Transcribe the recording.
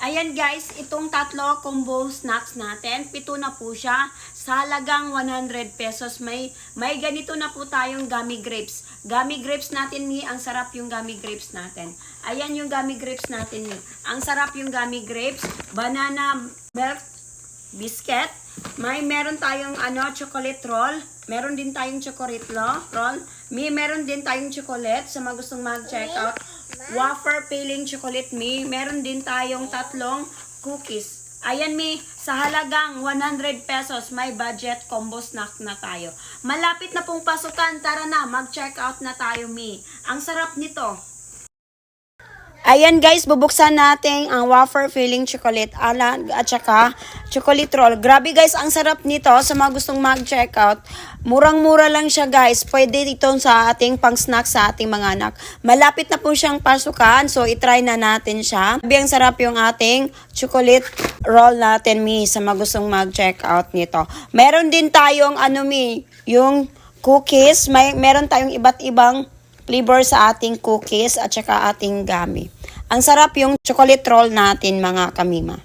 Ayan guys, itong tatlo combo snacks natin, 7 na po siya sa halagang 100 pesos. May ganito na po tayong gummy grapes. Gummy grapes natin, Mi, ang sarap yung gummy grapes natin. Ayan yung gummy grapes natin, Mi. Ang sarap yung gummy grapes, banana milk biscuit. Meron tayong chocolate roll. Meron din tayong chocolate roll. Meron din tayong chocolate sa mga gustong mag-check out. Wafer filling chocolate, meron din tayong tatlong cookies. Ayan, sa halagang 100 pesos, may budget combo snack na tayo. Malapit na pong pasukan, tara na, mag-check out na tayo, Ang sarap nito. Ayan guys, bubuksan natin ang wafer filling chocolate at saka chocolate roll. Grabe guys, ang sarap nito sa mga gustong mag-check out. Murang-mura lang siya guys. Pwede ito sa ating pang-snack sa ating mga anak. Malapit na po siyang pasukan, so itry na natin siya. Grabe ang sarap yung ating chocolate roll natin, sa mga gustong mag-check out nito. Meron din tayong yung cookies. Meron tayong iba't ibang flavor sa ating cookies at saka ating gummy. Ang sarap yung chocolate roll natin, mga kamima.